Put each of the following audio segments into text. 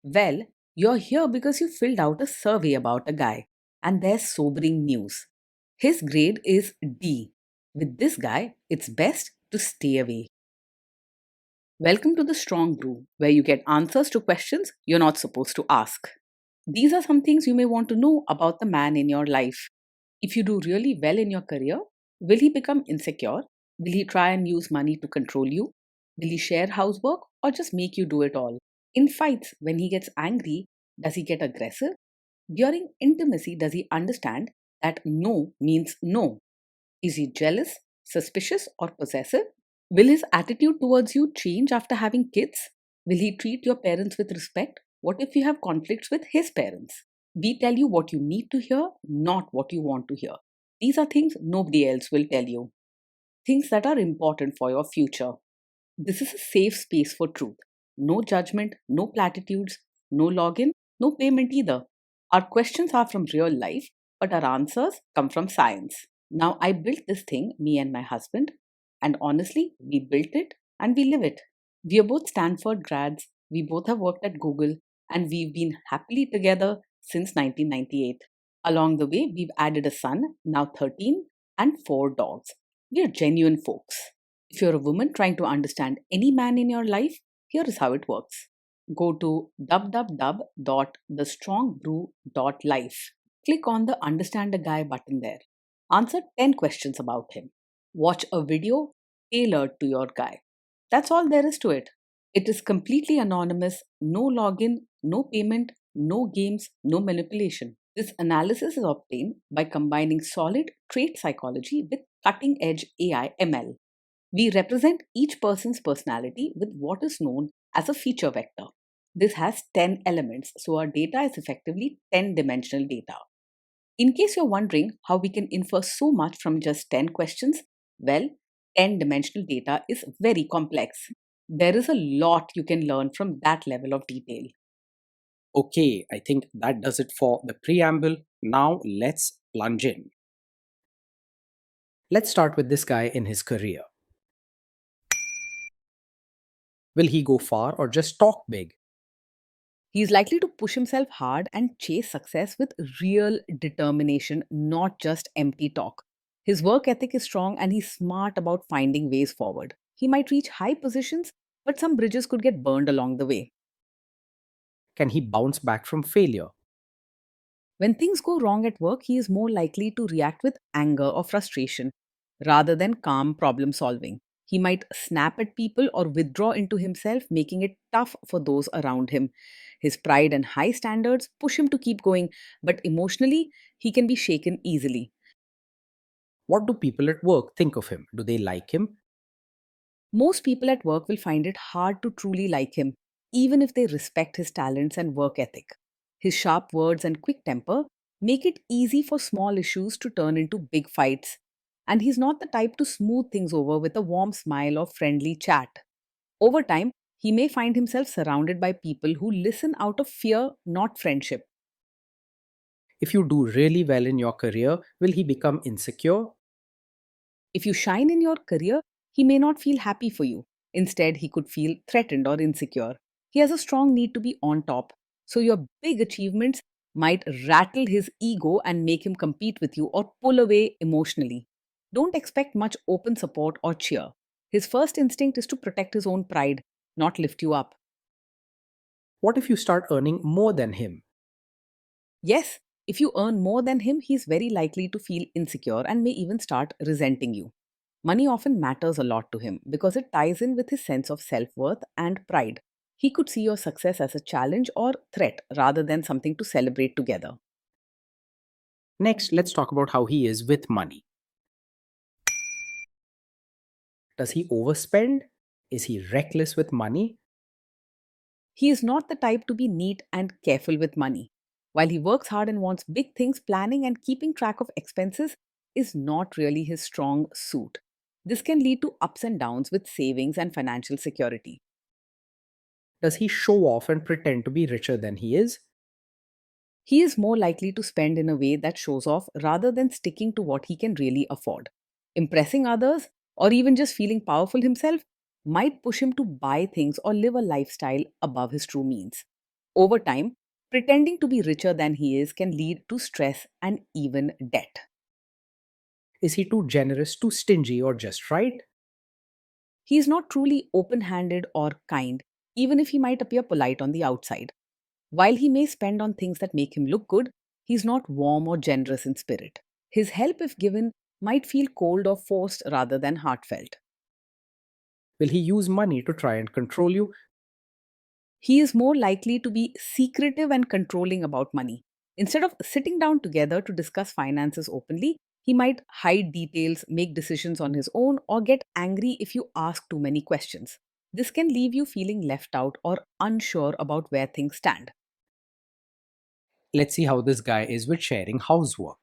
Well, you're here because you filled out a survey about a guy, and there's sobering news. His grade is D. With this guy, it's best to stay away. Welcome to the Strong Brew, where you get answers to questions you're not supposed to ask. These are some things you may want to know about the man in your life. If you do really well in your career, will he become insecure? Will he try and use money to control you? Will he share housework or just make you do it all? In fights, when he gets angry, does he get aggressive? During intimacy, does he understand that no means no? Is he jealous, suspicious, or possessive? Will his attitude towards you change after having kids? Will he treat your parents with respect? What if you have conflicts with his parents? We tell you what you need to hear, not what you want to hear. These are things nobody else will tell you. Things that are important for your future. This is a safe space for truth. No judgment, no platitudes, no login, no payment either. Our questions are from real life, but our answers come from science. Now, I built this thing, me and my husband, and honestly, we built it and we live it. We are both Stanford grads, we both have worked at Google, and we've been happily together since 1998. Along the way, we've added a son, now 13, and 4 dogs. We are genuine folks. If you're a woman trying to understand any man in your life, here is how it works. Go to www.thestrongbrew.life. Click on the Understand a Guy button there. Answer 10 questions about him. Watch a video tailored to your guy. That's all there is to it. It is completely anonymous, no login, no payment, no games, no manipulation. This analysis is obtained by combining solid trait psychology with cutting edge AI ML. We represent each person's personality with what is known as a feature vector. This has 10 elements, so our data is effectively 10-dimensional data. In case you're wondering how we can infer so much from just 10 questions, well, 10-dimensional data is very complex. There is a lot you can learn from that level of detail. Okay, I think that does it for the preamble. Now let's plunge in. Let's start with this guy in his career. Will he go far or just talk big? He is likely to push himself hard and chase success with real determination, not just empty talk. His work ethic is strong and he's smart about finding ways forward. He might reach high positions, but some bridges could get burned along the way. Can he bounce back from failure? When things go wrong at work, he is more likely to react with anger or frustration rather than calm problem solving. He might snap at people or withdraw into himself, making it tough for those around him. His pride and high standards push him to keep going, but emotionally, he can be shaken easily. What do people at work think of him? Do they like him? Most people at work will find it hard to truly like him, even if they respect his talents and work ethic. His sharp words and quick temper make it easy for small issues to turn into big fights. And he's not the type to smooth things over with a warm smile or friendly chat. Over time, he may find himself surrounded by people who listen out of fear, not friendship. If you do really well in your career, will he become insecure? If you shine in your career, he may not feel happy for you. Instead, he could feel threatened or insecure. He has a strong need to be on top. So, your big achievements might rattle his ego and make him compete with you or pull away emotionally. Don't expect much open support or cheer. His first instinct is to protect his own pride, not lift you up. What if you start earning more than him? Yes, if you earn more than him, he's very likely to feel insecure and may even start resenting you. Money often matters a lot to him because it ties in with his sense of self worth and pride. He could see your success as a challenge or threat rather than something to celebrate together. Next, let's talk about how he is with money. Does he overspend? Is he reckless with money? He is not the type to be neat and careful with money. While he works hard and wants big things, planning and keeping track of expenses is not really his strong suit. This can lead to ups and downs with savings and financial security. Does he show off and pretend to be richer than he is? He is more likely to spend in a way that shows off rather than sticking to what he can really afford. Impressing others, or even just feeling powerful himself, might push him to buy things or live a lifestyle above his true means. Over time, pretending to be richer than he is can lead to stress and even debt. Is he too generous, too stingy, or just right? He is not truly open handed or kind, even if he might appear polite on the outside. While he may spend on things that make him look good, he's not warm or generous in spirit. His help, if given, might feel cold or forced rather than heartfelt. Will he use money to try and control you? He is more likely to be secretive and controlling about money. Instead of sitting down together to discuss finances openly, he might hide details, make decisions on his own, or get angry if you ask too many questions. This can leave you feeling left out or unsure about where things stand. Let's see how this guy is with sharing housework.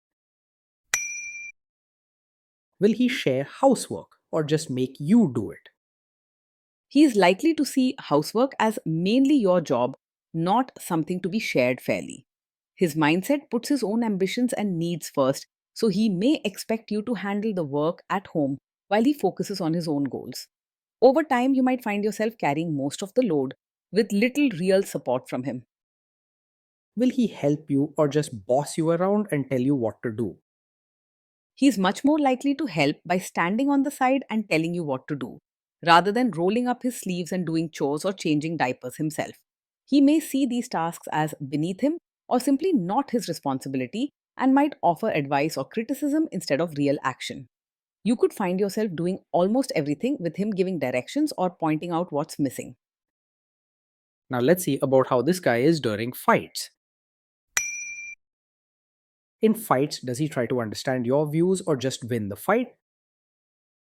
Will he share housework or just make you do it? He is likely to see housework as mainly your job, not something to be shared fairly. His mindset puts his own ambitions and needs first, so he may expect you to handle the work at home while he focuses on his own goals. Over time, you might find yourself carrying most of the load with little real support from him. Will he help you or just boss you around and tell you what to do? He is much more likely to help by standing on the side and telling you what to do, rather than rolling up his sleeves and doing chores or changing diapers himself. He may see these tasks as beneath him or simply not his responsibility and might offer advice or criticism instead of real action. You could find yourself doing almost everything with him giving directions or pointing out what's missing. Now let's see about how this guy is during fights. In fights, does he try to understand your views or just win the fight?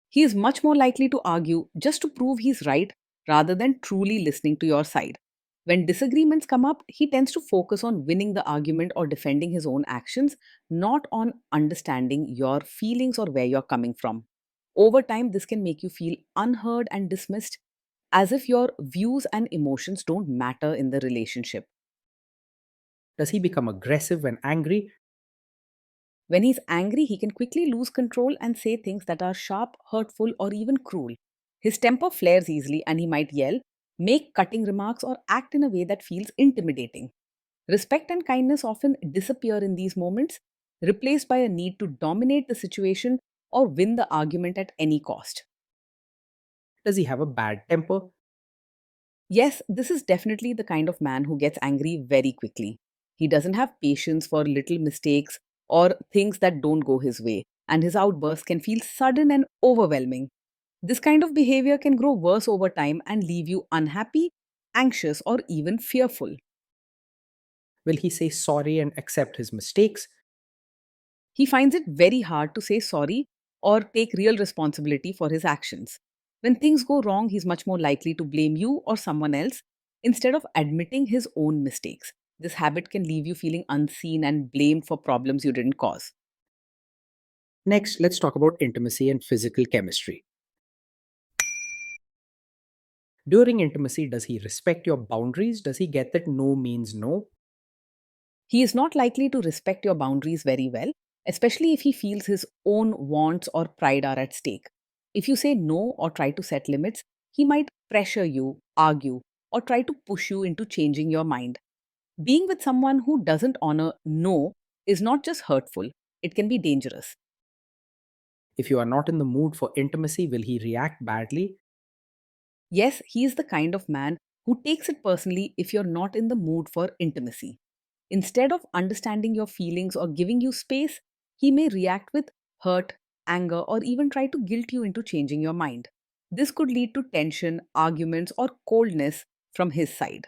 He is much more likely to argue just to prove he's right rather than truly listening to your side. When disagreements come up, he tends to focus on winning the argument or defending his own actions, not on understanding your feelings or where you're coming from. Over time, this can make you feel unheard and dismissed, as if your views and emotions don't matter in the relationship. Does he become aggressive when angry? When he's angry, he can quickly lose control and say things that are sharp, hurtful, or even cruel. His temper flares easily and he might yell, make cutting remarks, or act in a way that feels intimidating. Respect and kindness often disappear in these moments, replaced by a need to dominate the situation or win the argument at any cost. Does he have a bad temper? Yes, this is definitely the kind of man who gets angry very quickly. He doesn't have patience for little mistakes or things that don't go his way, and his outbursts can feel sudden and overwhelming. This kind of behavior can grow worse over time and leave you unhappy, anxious, or even fearful. Will he say sorry and accept his mistakes? He finds it very hard to say sorry or take real responsibility for his actions. When things go wrong, he's much more likely to blame you or someone else instead of admitting his own mistakes. This habit can leave you feeling unseen and blamed for problems you didn't cause. Next, let's talk about intimacy and physical chemistry. During intimacy, does he respect your boundaries? Does he get that no means no? He is not likely to respect your boundaries very well, especially if he feels his own wants or pride are at stake. If you say no or try to set limits, he might pressure you, argue, or try to push you into changing your mind. Being with someone who doesn't honor no is not just hurtful, it can be dangerous. If you are not in the mood for intimacy, will he react badly? Yes, he is the kind of man who takes it personally if you're not in the mood for intimacy. Instead of understanding your feelings or giving you space, he may react with hurt, anger, or even try to guilt you into changing your mind. This could lead to tension, arguments, or coldness from his side.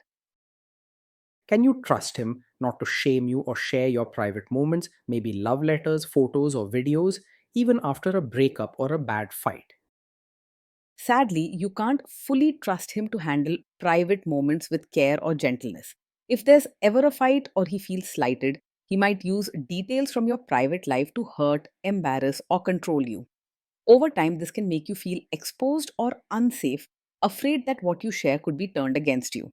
Can you trust him not to shame you or share your private moments, maybe love letters, photos, or videos, even after a breakup or a bad fight? Sadly, you can't fully trust him to handle private moments with care or gentleness. If there's ever a fight or he feels slighted, he might use details from your private life to hurt, embarrass, or control you. Over time, this can make you feel exposed or unsafe, afraid that what you share could be turned against you.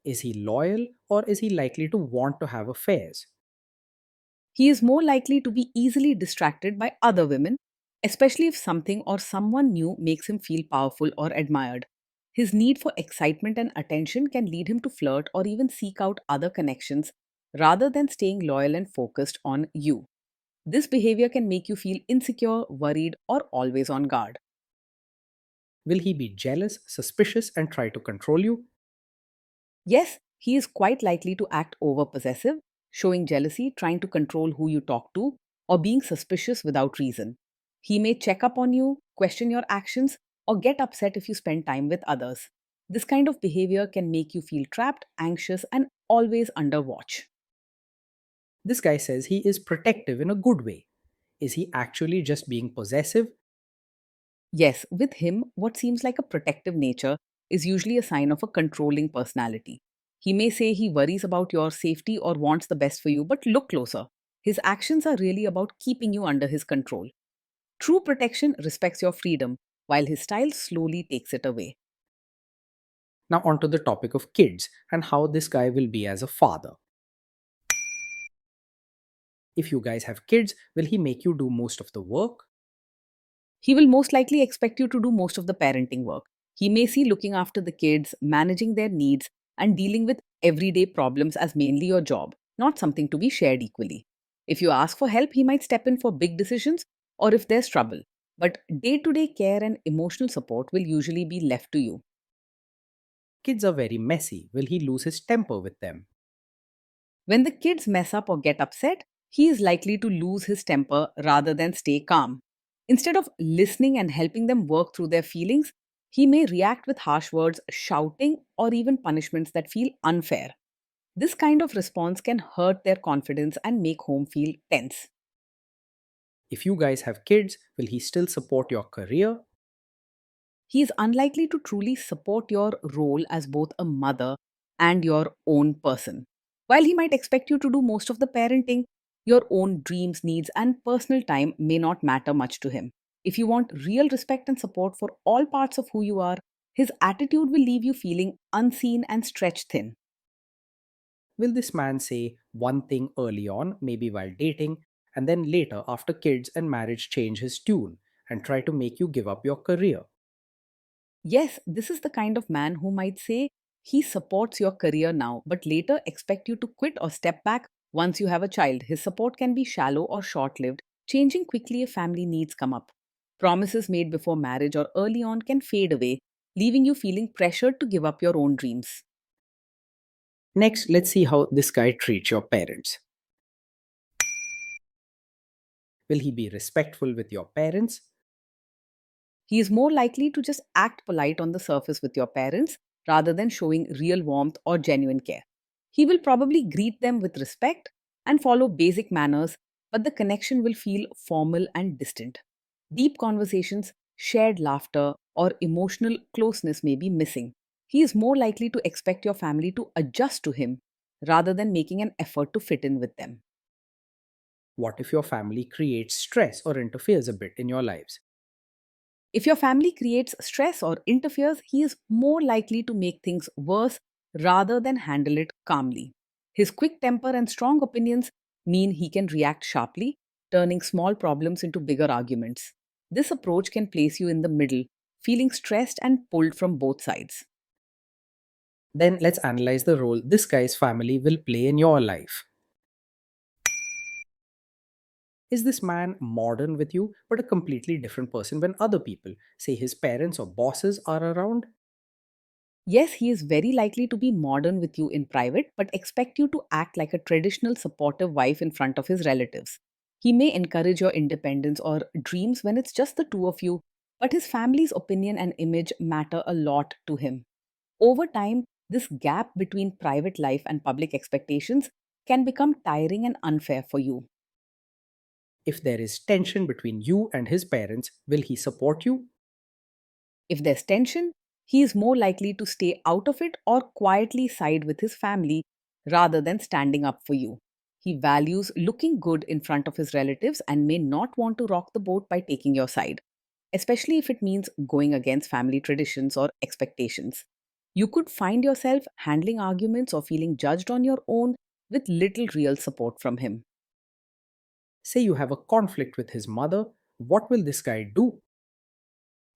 Is he loyal or is he likely to want to have affairs? He is more likely to be easily distracted by other women, especially if something or someone new makes him feel powerful or admired. His need for excitement and attention can lead him to flirt or even seek out other connections rather than staying loyal and focused on you. This behavior can make you feel insecure, worried, or always on guard. Will he be jealous, suspicious, and try to control you? Yes, he is quite likely to act over possessive, showing jealousy, trying to control who you talk to, or being suspicious without reason. He may check up on you, question your actions, or get upset if you spend time with others. This kind of behavior can make you feel trapped, anxious, and always under watch. This guy says he is protective in a good way. Is he actually just being possessive? Yes, with him, what seems like a protective nature is usually a sign of a controlling personality. He may say he worries about your safety or wants the best for you, but look closer. His actions are really about keeping you under his control. True protection respects your freedom, while his style slowly takes it away. Now, onto the topic of kids and how this guy will be as a father. If you guys have kids, will he make you do most of the work? He will most likely expect you to do most of the parenting work. He may see looking after the kids, managing their needs, and dealing with everyday problems as mainly your job, not something to be shared equally. If you ask for help, he might step in for big decisions or if there's trouble. But day to day care and emotional support will usually be left to you. Kids are very messy. Will he lose his temper with them? When the kids mess up or get upset, he is likely to lose his temper rather than stay calm. Instead of listening and helping them work through their feelings, he may react with harsh words, shouting, or even punishments that feel unfair. This kind of response can hurt their confidence and make home feel tense. If you guys have kids, will he still support your career? He is unlikely to truly support your role as both a mother and your own person. While he might expect you to do most of the parenting, your own dreams, needs, and personal time may not matter much to him. If you want real respect and support for all parts of who you are, his attitude will leave you feeling unseen and stretched thin. Will this man say one thing early on, maybe while dating, and then later, after kids and marriage, change his tune and try to make you give up your career? Yes, this is the kind of man who might say he supports your career now, but later expect you to quit or step back once you have a child. His support can be shallow or short lived, changing quickly if family needs come up. Promises made before marriage or early on can fade away, leaving you feeling pressured to give up your own dreams. Next, let's see how this guy treats your parents. Will he be respectful with your parents? He is more likely to just act polite on the surface with your parents rather than showing real warmth or genuine care. He will probably greet them with respect and follow basic manners, but the connection will feel formal and distant. Deep conversations, shared laughter, or emotional closeness may be missing. He is more likely to expect your family to adjust to him rather than making an effort to fit in with them. What if your family creates stress or interferes a bit in your lives? If your family creates stress or interferes, he is more likely to make things worse rather than handle it calmly. His quick temper and strong opinions mean he can react sharply, turning small problems into bigger arguments. This approach can place you in the middle, feeling stressed and pulled from both sides. Then let's analyze the role this guy's family will play in your life. Is this man modern with you, but a completely different person when other people, say his parents or bosses, are around? Yes, he is very likely to be modern with you in private, but expect you to act like a traditional supportive wife in front of his relatives. He may encourage your independence or dreams when it's just the two of you, but his family's opinion and image matter a lot to him. Over time, this gap between private life and public expectations can become tiring and unfair for you. If there is tension between you and his parents, will he support you? If there's tension, he is more likely to stay out of it or quietly side with his family rather than standing up for you. He values looking good in front of his relatives and may not want to rock the boat by taking your side, especially if it means going against family traditions or expectations. You could find yourself handling arguments or feeling judged on your own with little real support from him. Say you have a conflict with his mother, what will this guy do?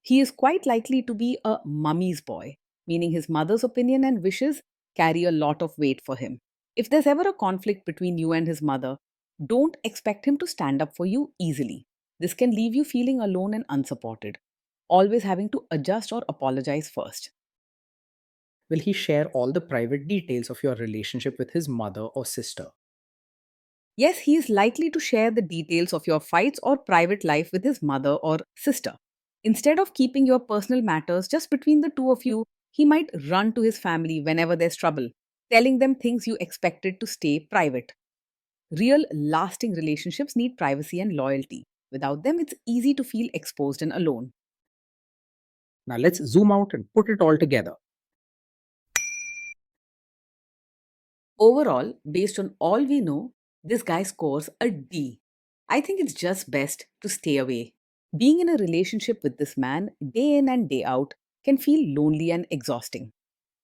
He is quite likely to be a mummy's boy. meaning his mother's opinion and wishes carry a lot of weight for him. If there's ever a conflict between you and his mother, don't expect him to stand up for you easily. This can leave you feeling alone and unsupported, always having to adjust or apologize first. Will he share all the private details of your relationship with his mother or sister? Yes, he is likely to share the details of your fights or private life with his mother or sister. Instead of keeping your personal matters just between the two of you, he might run to his family whenever there's trouble, telling them things you expected to stay private. Real, lasting relationships need privacy and loyalty. Without them, it's easy to feel exposed and alone. Now let's zoom out and put it all together. Overall, based on all we know, this guy scores a D. I think it's just best to stay away. Being in a relationship with this man, day in and day out, can feel lonely and exhausting.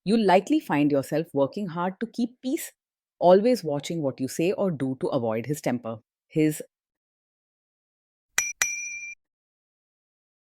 You'll likely find yourself working hard to keep peace, always watching what you say or do to avoid his temper. His